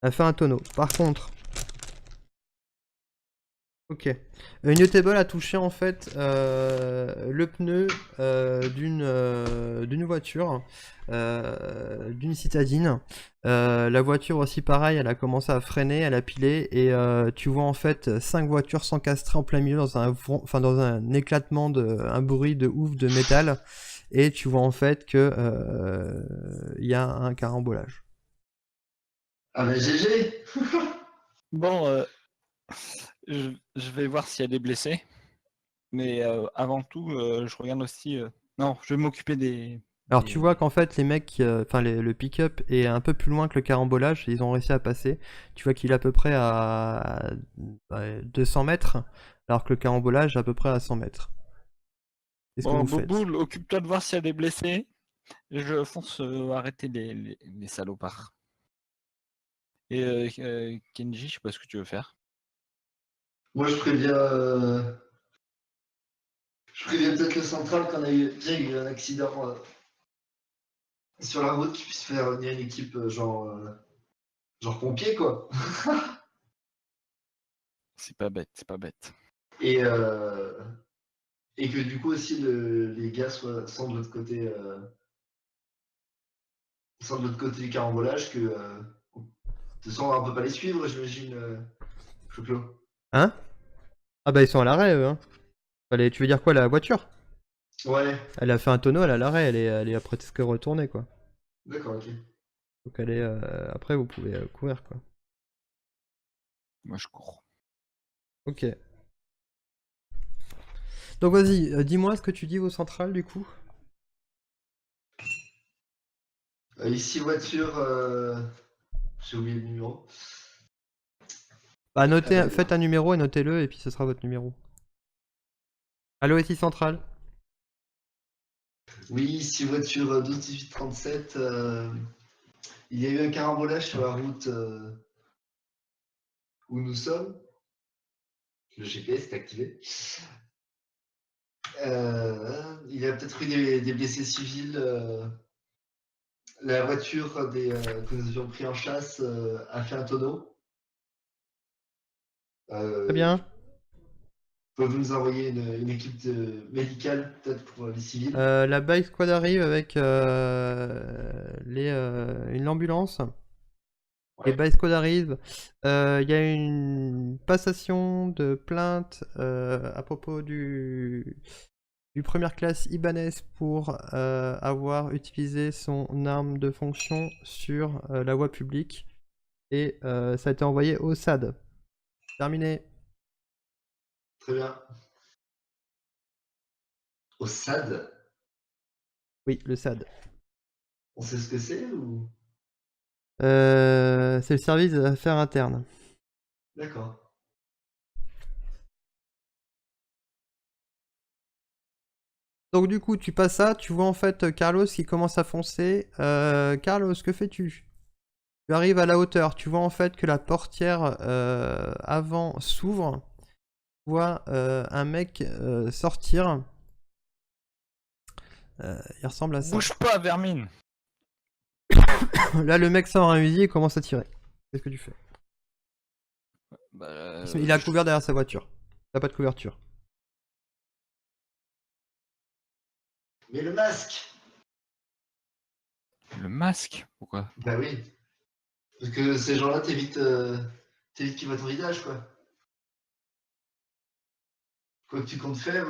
Elle fait un tonneau. Par contre, ok. Une table a touché en fait le pneu d'une voiture, d'une citadine. La voiture aussi pareil, elle a commencé à freiner, elle a pilé et tu vois en fait 5 voitures s'encastrer en plein milieu dans dans un éclatement un bruit de ouf de métal et tu vois en fait que il y a un carambolage. Ah bah GG. Bon, je vais voir si elle est blessée. Mais avant tout, je regarde aussi. Non, je vais m'occuper Alors tu vois qu'en fait les mecs, le pick-up est un peu plus loin que le carambolage, ils ont réussi à passer. Tu vois qu'il est à peu près à 200 mètres, alors que le carambolage est à peu près à 100 mètres. Qu'est-ce que Bon, vous faites? Boboul, occupe-toi de voir si elle est blessée. Je fonce arrêter les salopards. Et Kenji, je sais pas ce que tu veux faire. Moi je préviens peut-être le central qu'on a eu, déjà eu un accident sur la route qui puisse faire venir une équipe genre pompier quoi. C'est pas bête, c'est pas bête. Et, euh, et que du coup aussi les gars sont de l'autre côté, sont de l'autre côté du carambolage, que de toute façon on peut pas les suivre, j'imagine, Choclo. Hein? Ah bah ils sont à l'arrêt eux, hein. Tu veux dire quoi, la voiture? Ouais, Elle a fait un tonneau, elle est à l'arrêt, elle est presque retournée quoi. d'accord, ok. Donc elle est... après vous pouvez courir quoi. Moi, je cours. Ok. Donc vas-y, dis-moi ce que tu dis au central du coup. Ici voiture, j'ai oublié le numéro. Bah notez, Euh, faites un numéro et notez-le et puis ce sera votre numéro. Allo ici central. oui, ici voiture 12 18 37. Il y a eu un carambolage sur la route où nous sommes. Le GPS est activé. Il y a peut-être eu des blessés civils. La voiture que nous avions pris en chasse a fait un tonneau. Très bien. Pouvez-vous nous envoyer une équipe médicale, peut-être pour les civils? La bike squad arrive avec une ambulance. Les Ouais. bike squad arrivent. Il y a une passation de plainte à propos du première classe Ibanez pour avoir utilisé son arme de fonction sur la voie publique. Et ça a été envoyé au SAD. Terminé. Très bien. Au SAD, Oui, le SAD. on sait ce que c'est ou? C'est le service des affaires internes. D'accord. Donc du coup, tu passes ça, tu vois en fait Carlos qui commence à foncer. Carlos, que fais-tu? Tu arrives à la hauteur, tu vois en fait que la portière avant s'ouvre. Tu vois un mec sortir. Il ressemble à ça. Bouge pas, vermine! Là, le mec sort un fusil et commence à tirer. Qu'est-ce que tu fais? Bah, Il a couvert derrière sa voiture. T'as pas de couverture. Mais le masque! Le masque? Pourquoi? Bah oui. Parce que ces gens-là t'évites qu'ils voient ton visage, quoi. Quoi que tu comptes faire,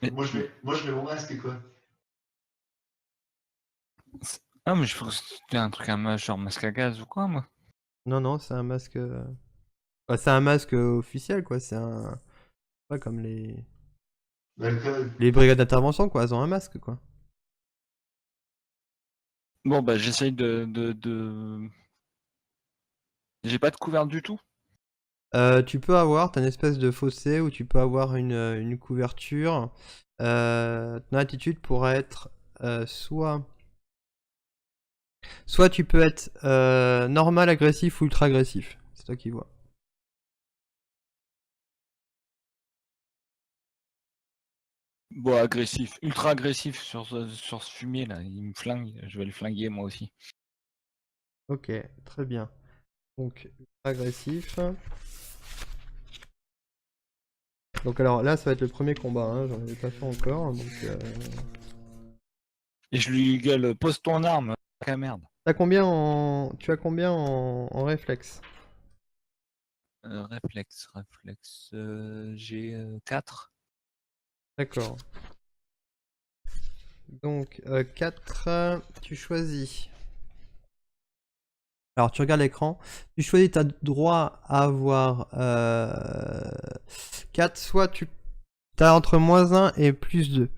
Mais, moi je mets mon masque, quoi. ah, mais je pense que c'était un truc, genre masque à gaz ou quoi, moi? Non, non, c'est un masque. Bah, c'est un masque officiel, quoi. C'est un. Pas comme Bah, les brigades d'intervention, quoi. Elles ont un masque, quoi. Bon, bah, j'essaye J'ai pas de couvert du tout. Tu peux avoir, t'as une espèce de fossé où tu peux avoir une couverture. Ton attitude pourrait être soit. Soit tu peux être normal, agressif ou ultra agressif. C'est toi qui vois. Bon, agressif, ultra agressif sur ce fumier là, il me flingue, je vais le flinguer moi aussi. Ok, très bien. Donc, agressif. Donc alors là, ça va être le premier combat, hein, j'en ai pas fait encore. Donc, Et je lui gueule, pose ton arme, ah merde. Tu as combien en réflexe? Réflexe, j'ai 4. D'accord. Donc 4, tu choisis. Alors tu regardes l'écran, tu choisis, tu as droit à avoir 4, soit tu as entre -1 et +2.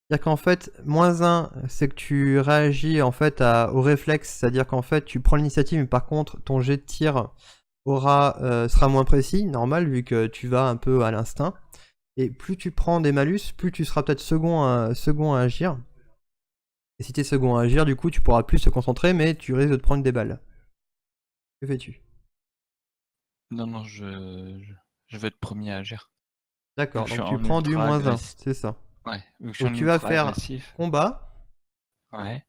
C'est-à-dire qu'en fait, -1, c'est que tu réagis en fait au réflexe, c'est-à-dire qu'en fait tu prends l'initiative, mais par contre ton jet de tir sera moins précis, normal, vu que tu vas un peu à l'instinct. Et plus tu prends des malus, plus tu seras peut-être second à agir. Et si t'es second à agir, du coup tu pourras plus te concentrer, mais tu risques de te prendre des balles. Que fais-tu? Non, je vais être premier à agir. D'accord, Donc je suis donc tu en prends du ultra -1, agressif. c'est ça. Ouais, vu que je suis Donc en tu vas ultra faire agressif. combat, Ouais.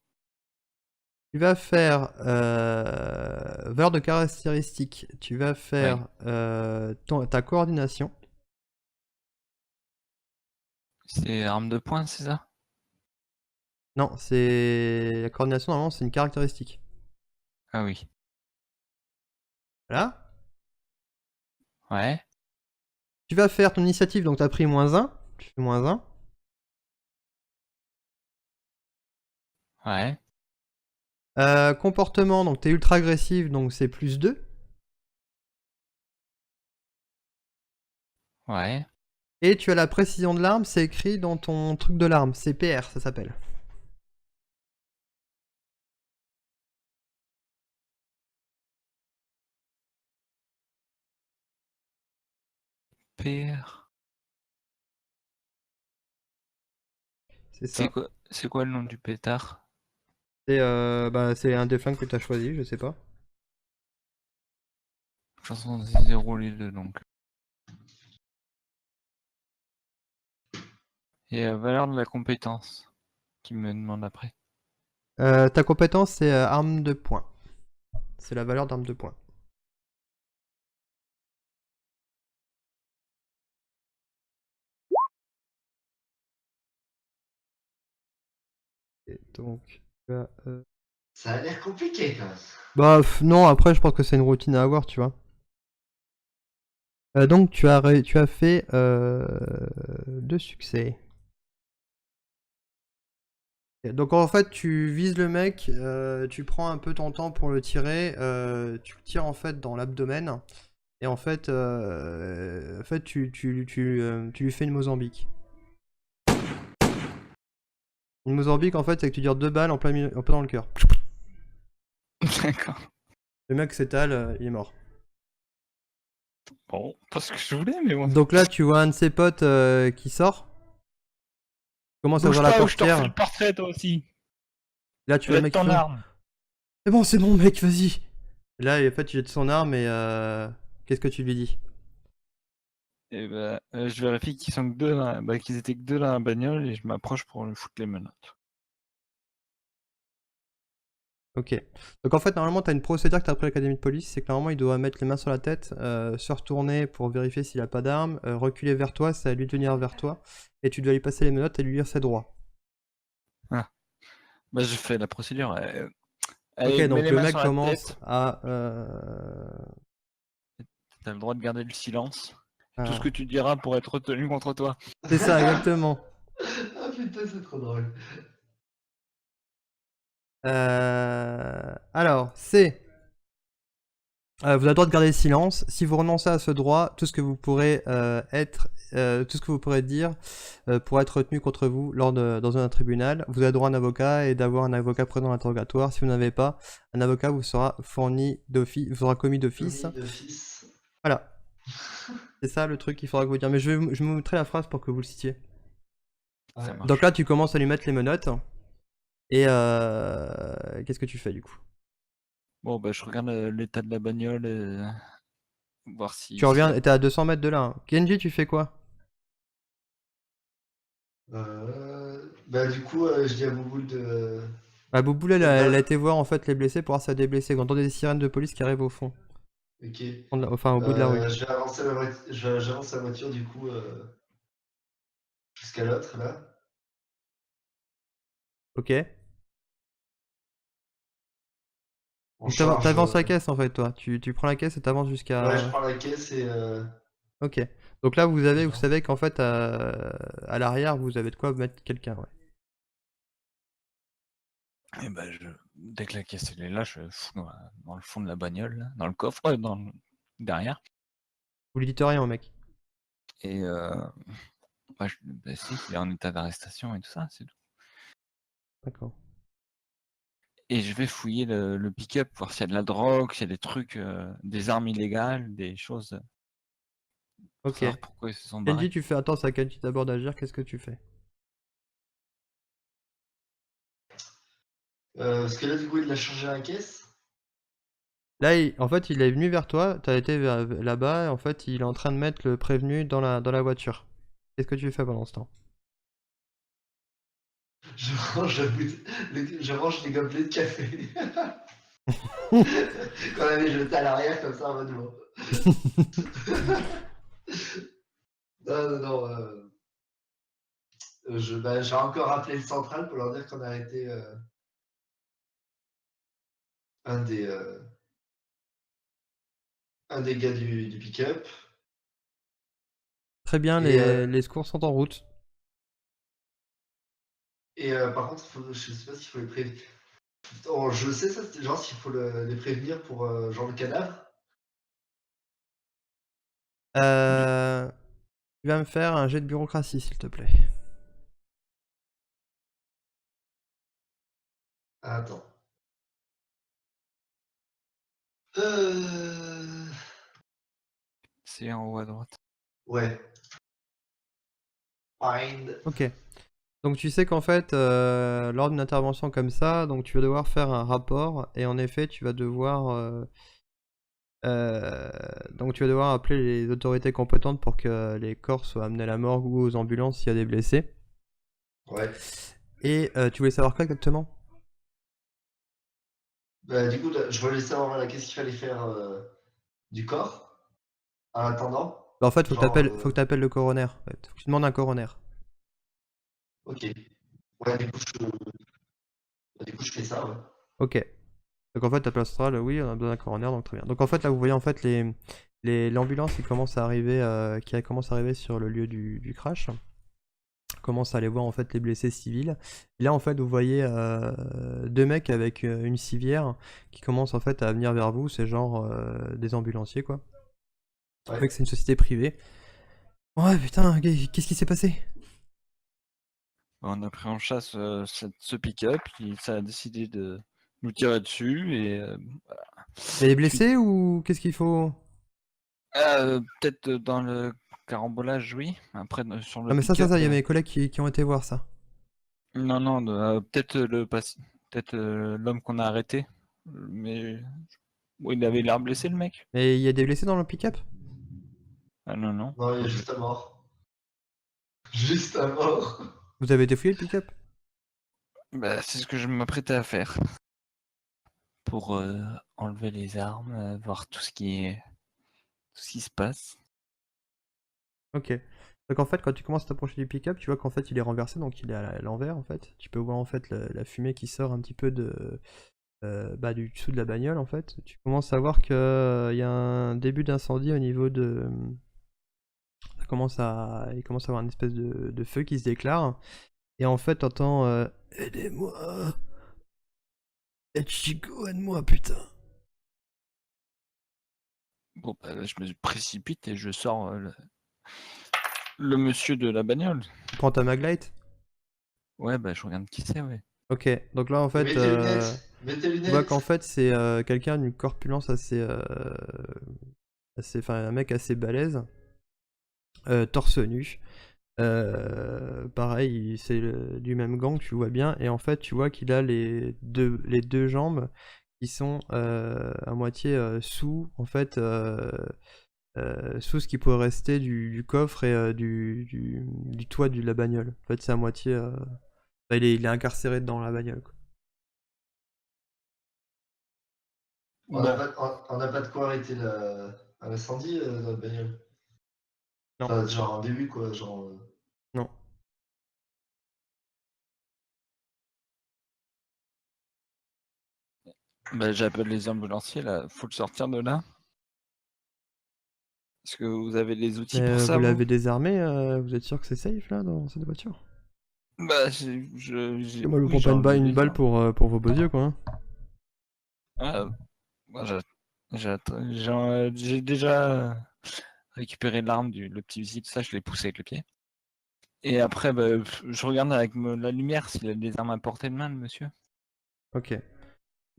tu vas faire valeur de caractéristique, tu vas faire ta coordination. C'est arme de poing, c'est ça? Non, c'est la coordination, normalement c'est une caractéristique. Ah oui. Voilà. Ouais. Tu vas faire ton initiative, donc tu as pris -1, tu fais -1. Ouais. Comportement, donc t'es ultra agressif, donc c'est +2. Ouais. Et tu as la précision de l'arme, c'est écrit dans ton truc de l'arme, c'est PR, ça s'appelle. PR. C'est ça. C'est quoi le nom du pétard? C'est un des flingues que t'as choisi, je sais pas. De toute façon, c'est 0 les deux donc. Et valeur de la compétence qui me demande après. Ta compétence, c'est arme de poing. C'est la valeur d'arme de poing. Et donc, Ça a l'air compliqué quand même. bah non, après je pense que c'est une routine à avoir, tu vois. Donc tu as fait 2 succès. Donc en fait tu vises le mec, tu prends un peu ton temps pour le tirer, tu le tires en fait dans l'abdomen, et en fait, tu lui fais une Mozambique. Une Mozambique en fait c'est que tu tires 2 balles en plein dans le cœur. D'accord. Le mec s'étale, il est mort. Bon, pas ce que je voulais, mais bon. Donc là tu vois un de ses potes qui sort, commence à Bouge ouvrir la pas ou je te refais portière. le portrait toi aussi. Là tu vois le Jette mec qui ton fait arme. c'est bon mec, vas-y. Et là en fait il jette son arme et qu'est-ce que tu lui dis? Et bah, je vérifie qu'ils sont que deux qu'ils étaient que deux dans la bagnole et je m'approche pour lui foutre les menottes. Ok. Donc en fait, normalement, tu as une procédure que tu as appris à l'académie de police, c'est que normalement, il doit mettre les mains sur la tête, se retourner pour vérifier s'il a pas d'arme, reculer vers toi, c'est à lui de venir vers toi, et tu dois lui passer les menottes et lui lire ses droits. Ah. Bah je fais la procédure. Ok, Allez, mets donc les le mains mec sur la commence tête. à... T'as le droit de garder le silence. Tout ce à- que tu diras pour être retenu contre toi. C'est ça, exactement. Ah putain, c'est trop drôle. Alors, c'est... vous avez le droit de garder le silence. Si vous renoncez à ce droit, tout ce que vous pourrez tout ce que vous pourrez dire pourra être retenu contre vous dans un tribunal. Vous avez droit à un avocat et d'avoir un avocat présent à l'interrogatoire. Si vous n'avez pas, un avocat vous sera fourni d'office, vous sera commis d'office. Commis d'office. Voilà. C'est ça le truc qu'il faudra que vous dire. Mais je vais vous montrer la phrase pour que vous le citiez. Ça Ouais. marche. Donc là, tu commences à lui mettre les menottes. Et qu'est-ce que tu fais du coup? Bon bah je regarde l'état de la bagnole, voir si. Tu reviens et t'es à 200 mètres de là. Hein. Kenji, tu fais quoi? Bah du coup, je dis à Bouboule Bah, Bouboule, elle, Et a elle a là, été voir en fait les blessés pour voir si ça a des blessés. Quand on entend des sirènes de police qui arrivent au fond, ok. enfin au bout de la rue. Je vais avancer j'avance la voiture du coup jusqu'à l'autre là. Ok. On Donc charge. t'avances la caisse en fait, toi. Tu prends la caisse et t'avances Ouais, je jusqu'à. prends la caisse et Ok. Donc là, vous genre. savez qu'en fait, à l'arrière, vous avez de quoi mettre quelqu'un, ouais. Et bah, dès que la caisse elle est là, je fous dans le fond de la bagnole, là, dans le coffre, ouais, derrière. Vous lui dites rien au mec. Et bah, bah, si, il est en état d'arrestation et tout ça, c'est tout. D'accord. Et je vais fouiller le pick-up, voir s'il y a de la drogue, s'il y a des trucs, des armes illégales, des choses, pour Ok. savoir pourquoi ils se sont Kenji, barrés. tu fais attends, c'est à Kenji d'abord d'agir, qu'est-ce que tu fais? Parce que là du coup il a chargé la caisse. Là, en fait, il est venu vers toi, t'as été là-bas, et en fait, il est en train de mettre le prévenu dans la voiture. Qu'est-ce que tu fais pendant ce temps? Je range, je range les gobelets de café. Qu'on avait jeté à l'arrière comme ça en mode bon. Non, non, non. J'ai encore appelé le central pour leur dire qu'on a arrêté un des, euh, un des gars du pick-up. Très bien, Et, les secours sont en route. par contre, je sais pas s'il faut les prévenir. Oh, je sais ça, c'était genre s'il faut les prévenir pour genre le cadavre. Euh... Tu vas me faire un jet de bureaucratie, s'il te plaît. Ah, attends. Euh... C'est en haut à droite. Ouais. Find. Ok. Donc tu sais qu'en fait, lors d'une intervention comme ça, donc tu vas devoir faire un rapport, et en effet, tu vas devoir... donc tu vas devoir appeler les autorités compétentes pour que les corps soient amenés à la morgue ou aux ambulances s'il y a des blessés. Ouais. Et tu voulais savoir quoi exactement? Bah, du coup, là, je voulais savoir là, qu'est-ce qu'il fallait faire du corps en attendant. Bah, en fait, Genre, faut que t'appelles le coroner. En fait. Faut que tu demandes un coroner. ok. Ouais, du coup, je fais ça, ouais. Ok. Donc en fait, t'appelles Astral, oui, on a besoin d'un coroner, donc très bien. Donc en fait, là, vous voyez en fait l'ambulance qui commence à arriver, commence à arriver sur le lieu du crash. Commence à aller voir en fait les blessés civils. Et là, en fait, vous voyez deux mecs avec une civière qui commencent en fait à venir vers vous. C'est genre des ambulanciers, quoi. Vous Ouais. voyez que c'est une société privée. Ouais, putain, qu'est-ce qui s'est passé? On a pris en chasse ce pick-up, ça a décidé de nous tirer dessus et Il y a des puis blessés ou qu'est-ce qu'il faut? peut-être dans le carambolage, oui. Après sur le Ah, mais pick-up, il y a mes collègues qui ont été voir ça. non, peut-être peut-être l'homme qu'on a arrêté, mais bon, il avait l'air blessé le mec. Mais il y a des blessés dans le pick-up? Ah non, non. Non, il y a Moi, juste à mort. Juste à mort. Vous avez défouillé le pick-up? bah, c'est ce que je m'apprêtais à faire pour enlever les armes, voir tout ce qui se passe. Ok. Donc en fait, quand tu commences à t'approcher du pick-up, tu vois qu'en fait il est renversé, donc il est à l'envers en fait. Tu peux voir en fait la fumée qui sort un petit peu du dessous de la bagnole en fait. Tu commences à voir qu'il y a un début d'incendie au niveau de... Il commence à avoir une espèce de feu qui se déclare. Et en fait, t'entends aidez-moi! Chico, aide-moi, putain! Bon, bah, là, je me précipite et je sors le monsieur de la bagnole. Tu prends ta maglite? Ouais, bah je regarde qui c'est, ouais. Ok, donc là en Et fait, mets tes lunettes. Mets tes tu vois qu'en lunettes. fait c'est quelqu'un d'une corpulence enfin un mec assez balèze, torse nu. Pareil, c'est du même gang, tu vois bien, et en fait tu vois qu'il a les deux jambes qui sont à moitié sous, en fait, sous ce qui pourrait rester du coffre et du toit de la bagnole. En fait, c'est à moitié. Il est incarcéré dans la bagnole, quoi. On n'a Non. pas de quoi arrêter l'incendie dans la bagnole. Non. Enfin, genre un début, quoi. Non. Bah, j'appelle les ambulanciers là, faut le sortir de là. Est-ce que vous avez les outils Mais pour ça, vous vous? l'avez désarmé, vous êtes sûr que c'est safe là dans cette voiture? Bah, Moi je vous oui, prends j'ai pas enlevé une les balle armes. pour vos beaux yeux quoi. Hein. Ah, bah, j'ai déjà récupéré l'arme, le petit fusil, tout ça, je l'ai poussé avec le pied. Et après, bah, je regarde avec la lumière s'il a des armes à portée de main, le monsieur. Ok.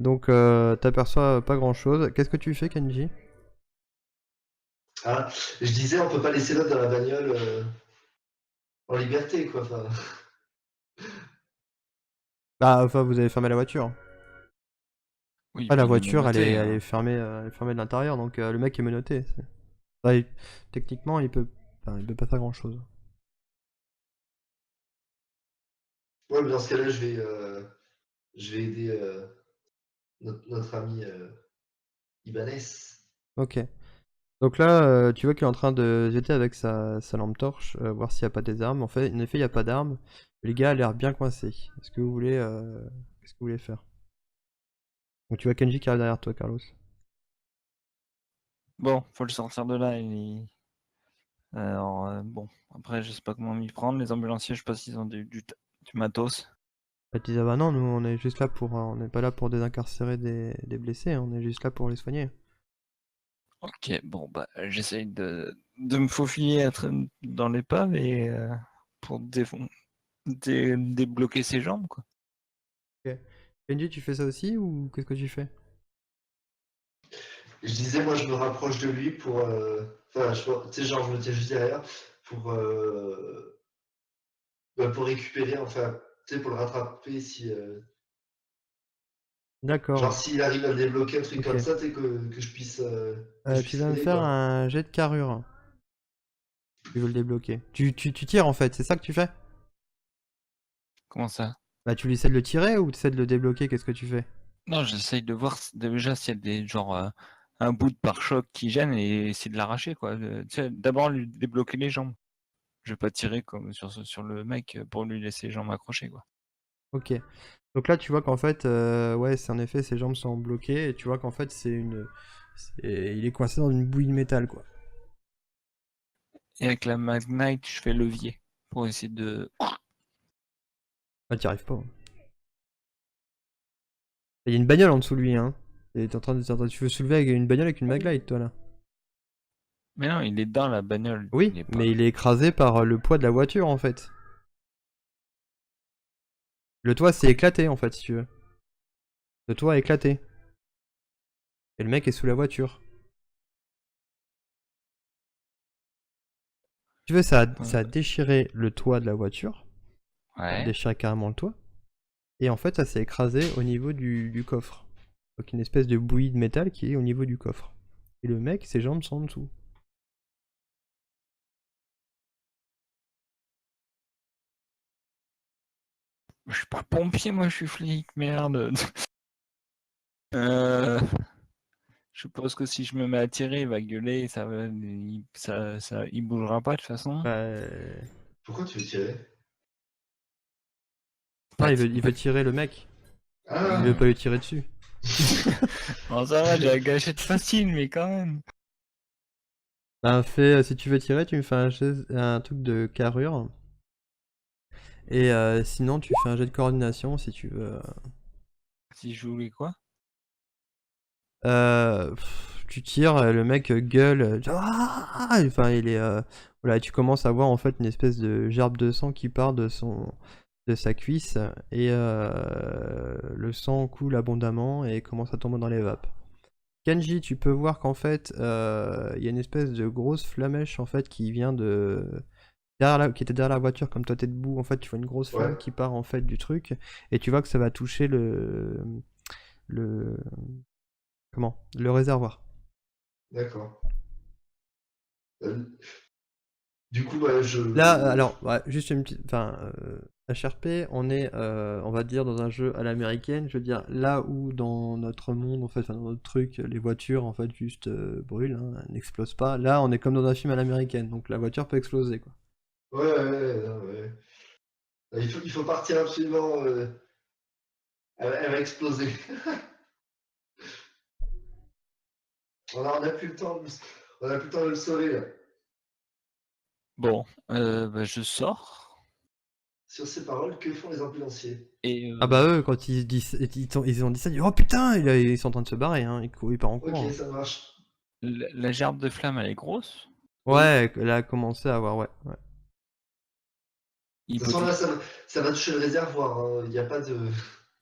Donc t'aperçois pas grand chose. Qu'est-ce que tu fais Kenji? Ah, je disais, on peut pas laisser l'autre dans la bagnole en liberté, quoi. Enfin, Bah enfin vous avez fermé la voiture. Oui, Ah la puis il est voiture menotté, elle hein. est fermée de l'intérieur donc le mec est menotté. Enfin, techniquement il peut pas faire grand chose. ouais, mais dans ce cas-là, je vais aider notre ami Ibanez. Ok. Donc là, tu vois qu'il est en train de jeter avec sa lampe torche, voir s'il n'y a pas des armes. En effet, il n'y a pas d'armes. Le gars a l'air bien coincé. Est-ce que vous voulez, qu'est-ce que vous voulez faire? Donc tu vois Kenji qui arrive derrière toi, Carlos. Bon, faut le sortir de là. Alors, bon, après, je sais pas comment m'y prendre. Les ambulanciers, je sais pas s'ils ont du matos. Bah, tu dis, ah bah non, nous on est juste là pour, on n'est pas là pour désincarcérer des blessés, on est juste là pour les soigner. Ok, bon, bah, j'essaye de me faufiler dans l'épave et pour débloquer ses jambes, quoi. Ok. Kenji, tu fais ça aussi ou qu'est-ce que tu fais? Je disais, moi, je me rapproche de lui pour. Enfin, tu sais, genre, je me tiens juste derrière pour, bah, pour récupérer, enfin, tu sais, pour le rattraper si. Genre, D'accord. s'il arrive à le débloquer, un truc Ok. comme ça, tu sais, que je Tu puisse vas me l'aider, faire quoi. un jet de carrure. Tu veux le débloquer. Tu tires en fait, c'est ça que tu fais? Comment ça? Bah tu essaies de le tirer ou tu essaies de le débloquer, qu'est-ce que tu fais? Non, j'essaye de voir déjà s'il y a un bout de pare-choc qui gêne et essayer de l'arracher, quoi. Tu sais, d'abord lui débloquer les jambes. Je vais pas tirer comme sur le mec pour lui laisser les jambes accrochées, quoi. Ok. Donc là, tu vois qu'en fait, ouais, c'est en effet, ses jambes sont bloquées et tu vois qu'en fait, il est coincé dans une bouillie de métal, quoi. Et avec la Magnite, je fais levier pour essayer de. Ah, t'y arrives pas. Hein. Il y a une bagnole en dessous de lui, hein. Et tu veux soulever avec une bagnole avec une maglite, toi, là. Mais non, il est dans la bagnole. Oui, Il est pas. mais il est écrasé par le poids de la voiture, en fait. Le toit s'est éclaté, en fait, si tu veux. Le toit a éclaté. Et le mec est sous la voiture. Si tu veux, ça a déchiré le toit de la voiture. Ça a Ouais. déchiré carrément le toit. Et en fait, ça s'est écrasé au niveau du coffre. Donc une espèce de bouillie de métal qui est au niveau du coffre. Et le mec, ses jambes sont en dessous. Je suis pas pompier, moi, je suis flic, merde. Euh, je suppose que si je me mets à tirer, il va gueuler, il bougera pas de toute façon. Pourquoi tu veux tirer? Non, Pas il veut tirer le mec. Il veut Ah! pas lui tirer dessus. Bon, ça va, j'ai la gâchette facile, mais quand même. Ben, si tu veux tirer, tu me fais un truc de carrure. Et sinon, tu fais un jet de coordination si tu veux. Si je voulais quoi? Tu tires, le mec gueule. Ah enfin, il est. Voilà, tu commences à voir en fait une espèce de gerbe de sang qui part de sa cuisse. Et le sang coule abondamment et commence à tomber dans les vapes. Kenji, tu peux voir qu'en fait, il y a une espèce de grosse flamèche en fait qui vient qui était derrière la voiture, comme toi t'es debout, en fait tu vois une grosse flamme Ouais, qui part en fait du truc, et tu vois que ça va toucher le, le réservoir. d'accord. Du coup, ouais, Là, alors, ouais, juste une petite, enfin, HRP, on est, on va dire, dans un jeu à l'américaine. Je veux dire, là où dans notre monde, en fait, enfin, dans notre truc, les voitures, en fait, juste brûlent, hein, elles n'explosent pas. Là, on est comme dans un film à l'américaine, donc la voiture peut exploser, quoi. Ouais, non, ouais. Il faut partir absolument. Elle va exploser. On n'a plus le temps. On a plus le temps de le sauver là. Bon, bah, je sors Sur ces paroles, que font les ambulanciers? et Ah bah eux, quand ils disent, ils ont dit ça, ils disent oh putain, ils sont en train de se barrer, hein, ils partent en courant. Ok, Hein. ça marche. la gerbe de flamme, elle est grosse. Ouais, elle a commencé à avoir, ouais. De toute façon, là, ça va toucher le réservoir. Hein. Il n'y a pas de.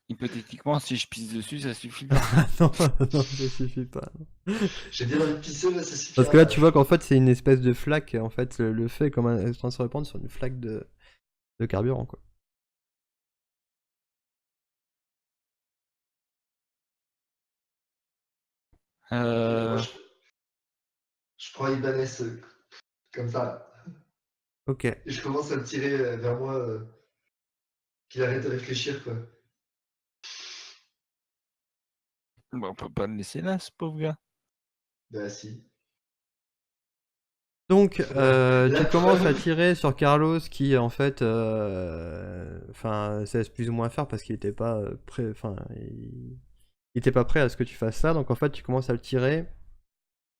Hypothétiquement, si je pisse dessus, ça suffit pas. non, non, ça suffit pas. J'ai bien envie de pisser, mais ça suffit. Parce que là, tu vois qu'en fait, c'est une espèce de flaque, en fait, le fait comme elle est en train de se répandre sur une flaque de carburant, quoi. Moi, je prends Ibanez comme ça. Ok. Et je commence à le tirer vers moi. Qu'il arrête de réfléchir, quoi. Bah, on peut pas le laisser là, ce pauvre gars. Bah, si. Donc, La tu commences à preuve. tirer sur Carlos qui, en fait, enfin, ça laisse plus ou moins faire parce qu'il était pas prêt, enfin, il était pas prêt à ce que tu fasses ça. Donc, en fait, tu commences à le tirer.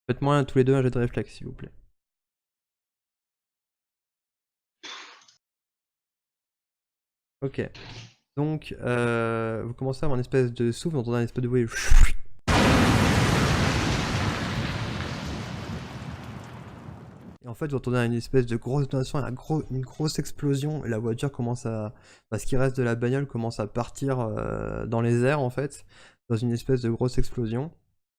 Faites-moi tous les deux un jet de réflexe, s'il vous plaît. Ok. Donc, vous commencez à avoir une espèce de souffle, vous entendez un espèce de bruit. Et en fait, vous entendez une espèce de grosse détonation, une grosse explosion, et la voiture commence à. Bah, ce qui reste de la bagnole commence à partir dans les airs, en fait, dans une espèce de grosse explosion.